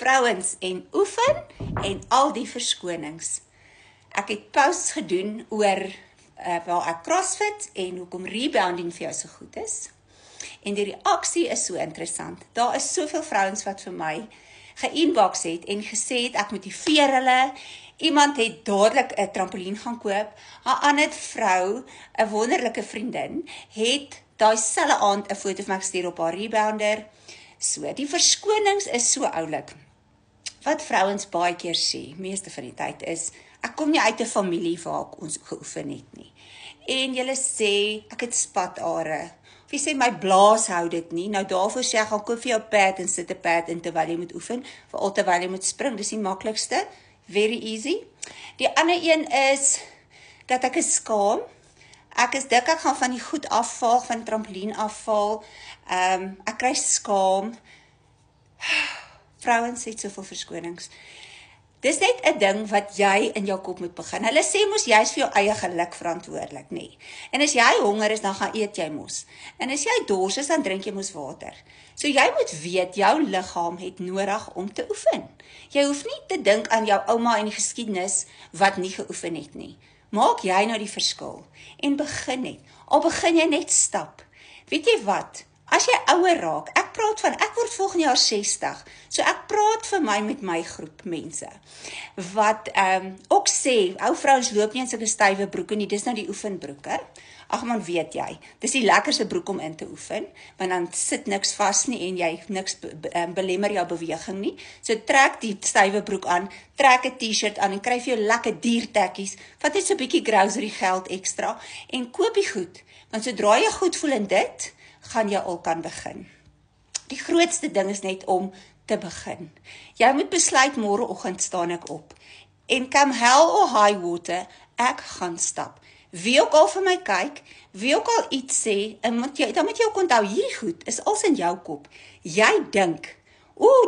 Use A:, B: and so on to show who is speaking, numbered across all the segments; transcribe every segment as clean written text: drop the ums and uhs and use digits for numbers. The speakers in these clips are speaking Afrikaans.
A: vrouens en oefen en al die verskonings. Ek het posts gedoen oor waar ek CrossFit en hoekom rebounding vir jou so goed is. En die reaksie is so interessant. Daar is soveel vrouens wat vir my ge-inbox het en gesê het ek motiveer hulle. Iemand het dadelik 'n trampolien gaan koop. 'n ander vrou, 'n wonderlike vriendin, het daai selfde aand 'n foto van my gestuur op haar rebounder. So, die verskonings is so oulik. Wat vrouens baie keer sê, meeste van die tyd is, ek kom nie uit 'n familie waar ek ons geoefen het nie. En julle sê, ek het spatare. Of jy sê, my blaas hou dit nie. Nou daarvoor sê ek, gaan koop vir jou pad en sit 'n pad in terwyl jy moet oefen, veral terwyl jy moet spring, dis die maklikste. Very easy. Die ander een is, dat ek is skaam. Ek is dik, ek gaan van die goed afval, van die trampolien afval. Ek kry skaam. Vrouens het soveel verskonings. Dis net 'n ding wat jy in jou kop moet begin. Hulle sê mos jy is vir jou eie geluk verantwoordelik, nê. En as jy honger is, dan gaan eet jy mos. En as jy dors is, dan drink jy mos water. So jy moet weet, jou liggaam het nodig om te oefen. Jy hoef nie te dink aan jou ouma en die geskiedenis wat nie geoefen het nie. Maak jy nou die verskil en begin net. Al begin jy net stap. Weet jy wat? As jy ouer raak, ek word volgende jaar 60, so ek praat vir met my groep mense, wat ook sê, ou vrouens loop nie in sulke stywe broeke nie, dis nou die oefenbroeke. Ag man, weet jy, dis die lekkerste broek om in te oefen, want dan sit niks vas nie en jy niks belemmer jou beweging nie. So trek die stywe broek aan, trek 'n t-shirt aan en kry vir jou lekker diertekkies, vat net so 'n bietjie grocery geld ekstra en koop die goed, want sodra jy goed voel in dit, gaan jy al kan begin. Die grootste ding is net om te begin. Jy moet besluit, môreoggend staan ek op. En come hell or high water, ek gaan stap. Wie ook al vir my kyk, wie ook al iets sê, dan moet jy ook onthou, hierdie goed is als in jou kop. Jy dink,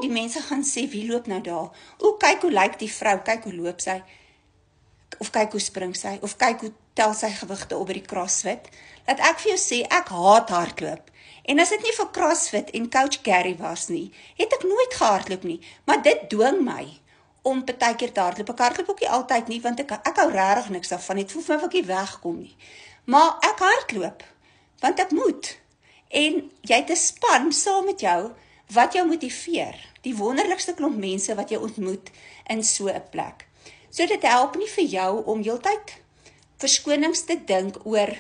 A: die mense gaan sê, wie loop nou daar? Kyk hoe lyk die vrou, kyk hoe loop sy, of kyk hoe spring sy, of kyk hoe tel sy gewigte op by die CrossFit. Laat ek vir jou sê, ek haat hardloop. En as dit nie vir CrossFit en Coach Gary was nie, het ek nooit gehardloop nie, maar dit dwing my om partykeer te hardloop. Ek hardloop ook nie altyd nie, want ek hou regtig niks daarvan, het voel vir my of ek nie wegkom nie. Maar ek hardloop, want ek moet. En jy het 'n span saam met jou, wat jou motiveer. Die wonderlikste klomp mense wat jy ontmoet in so 'n plek. So dit help nie vir jou om heeltyd verskonings te dink oor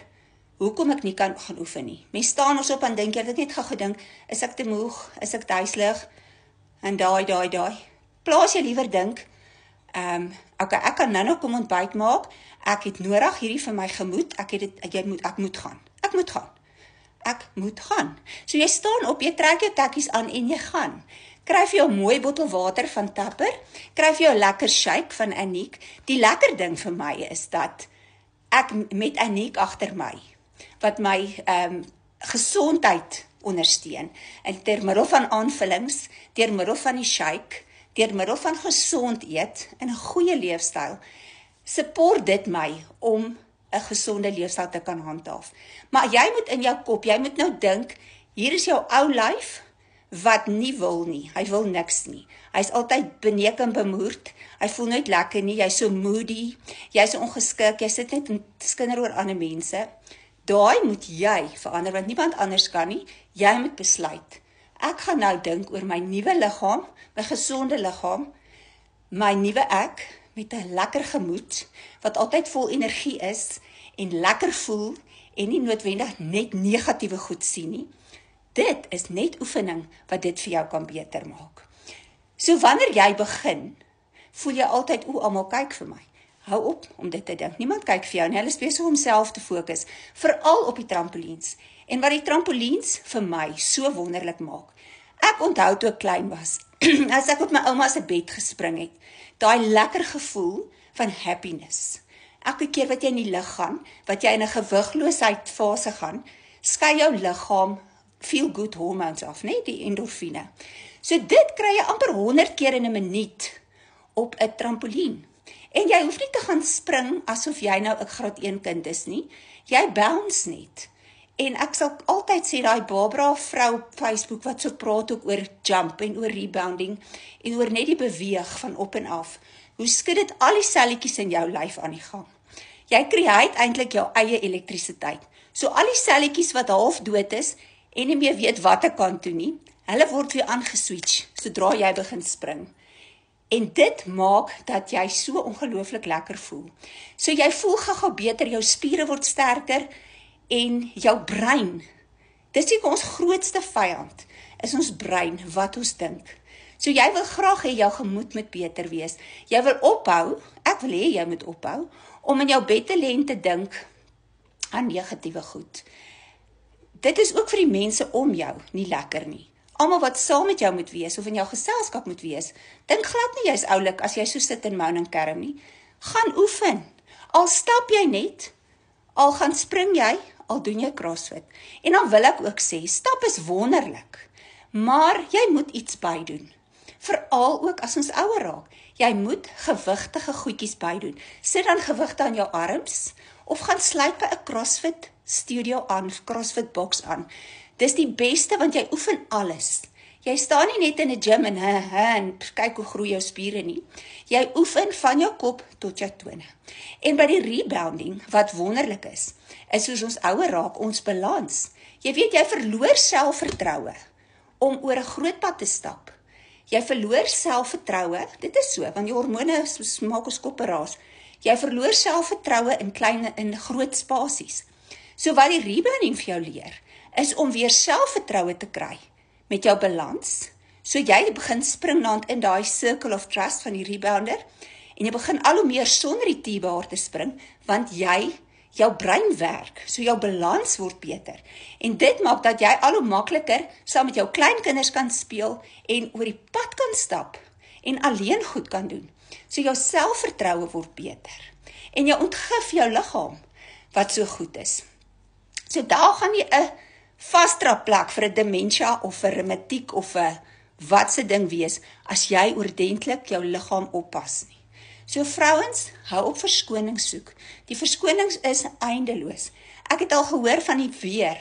A: hoekom ek nie kan gaan oefen nie. Mens staan ons op en dink, jy het net gedink, is ek te moeg, is ek duiselig, en daai. Plaas jy liewer dink, okay, ek kan nou kom ontbyt maak, ek het nodig hierdie vir my gemoed, ek moet gaan. So jy staan op, jy trek jou tekkies aan en jy gaan. Kry vir jou 'n mooi bottel water van Tapper, kry vir jou 'n lekker shake van Aniek. Die lekker ding vir my is dat ek met Aniek agter my, wat my gesondheid ondersteun, en deur middel van aanvullings, deur middel van die shake, deur middel van gesond eet en 'n goeie leefstyl, support dit my om 'n gesonde leefstyl te kan handhaaf. Maar jy moet in jou kop, jy moet nou dink, hier is jou ou lyf wat nie wil nie, hy wil niks nie. Hy's altyd beneek en bemoerd, hy voel nooit lekker nie, jy's so moody, jy's so ongeskik, jy sit net en skinder oor ander mense. Daai moet jy verander, want niemand anders kan nie. Jy moet besluit. Ek gaan nou dink oor my nuwe liggaam, my gesonde liggaam, my nuwe ek, met 'n lekker gemoed, wat altyd vol energie is, en lekker voel, en nie noodwendig net negatiewe goed sien nie. Dit is net oefening, wat dit vir jou kan beter maak. So wanneer jy begin, voel jy altyd, almal kyk vir my. Hou op om dit te dink. Niemand kyk vir jou en hulle is besig om self te fokus, veral op die trampoliens. En wat die trampoliens vir my so wonderlik maak. Ek onthou toe ek klein was, as ek op my ouma se bed gespring het, daai lekker gevoel van happiness. Elke keer wat jy in die lug gaan, wat jy in 'n gewigloosheid fase gaan, skei jou liggaam feel good hormones af, nee, die endorfine. So dit kry jy amper 100 keer in 'n minuut op 'n trampolien. En jy hoef nie te gaan spring asof jy nou 'n graad 1 kind is nie. Jy bounce net. En ek sal altyd sê, daai Barbara vrou op Facebook, wat so praat ook oor jump en oor rebounding, en oor net die beweeg van op en af, hoe skud dit al die selletjies in jou lyf aan die gang. Jy create eintlik jou eie elektrisiteit. So al die selletjies wat half dood is, en nie meer weet wat ek kan doen nie, hulle word weer aangeswitch, sodra jy begin spring. En dit maak dat jy so ongelooflik lekker voel. So jy voel gou beter, jou spiere word sterker, en jou brein, dis ons grootste vyand, is ons brein, wat ons dink. So jy wil graag hê jou gemoed moet beter wees. Jy wil ophou, ek wil hê jy moet ophou, om in jou bed te lê en te dink aan negatiewe goed. Dit is ook vir die mense om jou nie lekker nie. Almal wat saam met jou moet wees, of in jou geselskap moet wees, dink glad nie jy is oulik as jy so sit en moan en kerm nie. Gaan oefen. Al stap jy net, al gaan spring jy, al doen jy crossfit. En dan wil ek ook sê, stap is wonderlik, maar jy moet iets bydoen. Veral ook as ons ouer raak. Jy moet gewigtige goedjies bydoen. Sit dan gewigte aan jou arms, of gaan sluit by 'n CrossFit studio aan, CrossFit box aan. Dis die beste, want jy oefen alles. Jy staan nie net in 'n gym en kyk hoe groei jou spiere nie. Jy oefen van jou kop tot jou tone. En by die rebounding, wat wonderlik is soos ons ouer raak, ons balans. Jy weet, jy verloor selfvertroue om oor 'n groot pad te stap. Jy verloor selfvertroue, dit is so, want die hormone maak ons koppe raas. Jy verloor selfvertroue in groot spasies. So wat die rebounding vir jou leer, is om weer selfvertroue te kry met jou balans. So jy begin springland in daai circle of trust van die rebounder, en jy begin al hoe meer sonder die T-bar te spring, want jou brein werk, so jou balans word beter. En dit maak dat jy al hoe makliker saam met jou kleinkinders kan speel, en oor die pad kan stap, en alleen goed kan doen. So jou selfvertroue word beter. En jy ontgif jou liggaam, wat so goed is. So daar gaan jy 'n vastrapplek vir 'n dementia, of 'n reumatiek, of 'n watse ding wees, as jy oordentlik jou liggaam oppas nie. So vrouens, hou op verskoning soek. Die verskonings is eindeloos. Ek het al gehoor van die weer.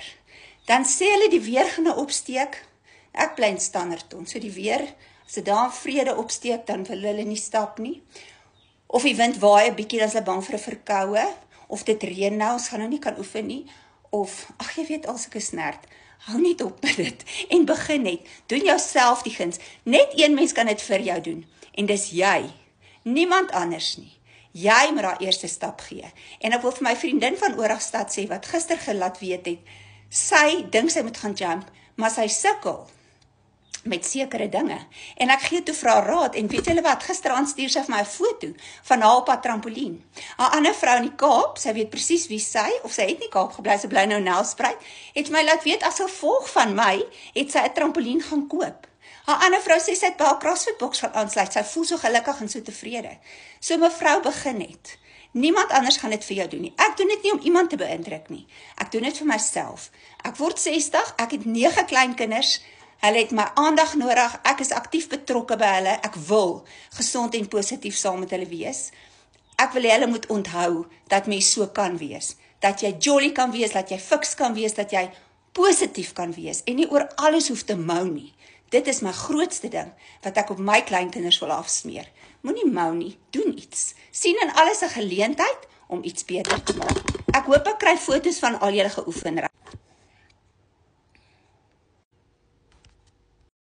A: Dan sê hulle die weer gaan opsteek. Ek bly in Standerton, so die weer, as dit daar in vrede opsteek, dan wil hulle nie stap nie. Of die wind waai 'n bietjie, dan is hulle bang vir 'n verkoue. Of dit reën nou, ons gaan nou nie kan oefen nie. Of, jy weet, als ek is snert. Hou net op met dit, en begin net. Doen jouself die guns. Net een mens kan dit vir jou doen, en dis jy. Niemand anders nie. Jy moet daai eerste stap gee. En ek wil vir my vriendin van Oragstad sê, wat gister gelaat weet het, sy dink sy moet gaan jump, maar sy sukkel met sekere dinge. En ek gee toe vir haar raad, en weet julle wat, gisteraan stuur sy vir my 'n foto van haar op haar trampolien. 'n ander vrou in die Kaap, sy weet presies wie sy, of sy het nie Kaap gebly, sy bly nou Nelspruit, het my laat weet, as gevolg van my, het sy 'n trampolien gaan koop. 'n ander vrou sê, sy het by haar CrossFit box gaan aansluit, sy voel so gelukkig en so tevrede. So mevrou, begin net. Niemand anders gaan dit vir jou doen nie. Ek doen dit nie om iemand te beïndruk nie. Ek doen dit vir myself. Ek word 60, ek het 9 kleinkinders, hulle het my aandag nodig, ek is aktief betrokke by hulle, ek wil gesond en positief saam met hulle wees. Ek wil hê hulle moet onthou dat mens so kan wees, dat jy jolly kan wees, dat jy fiks kan wees, dat jy positief kan wees, en nie oor alles hoef te mou nie. Dit is my grootste ding, wat ek op my kleinkinders wil afsmeer. Moenie mou nie, doen iets. Sien in alles 'n geleentheid om iets beter te maak. Ek hoop ek kry foto's van al julle geoefen,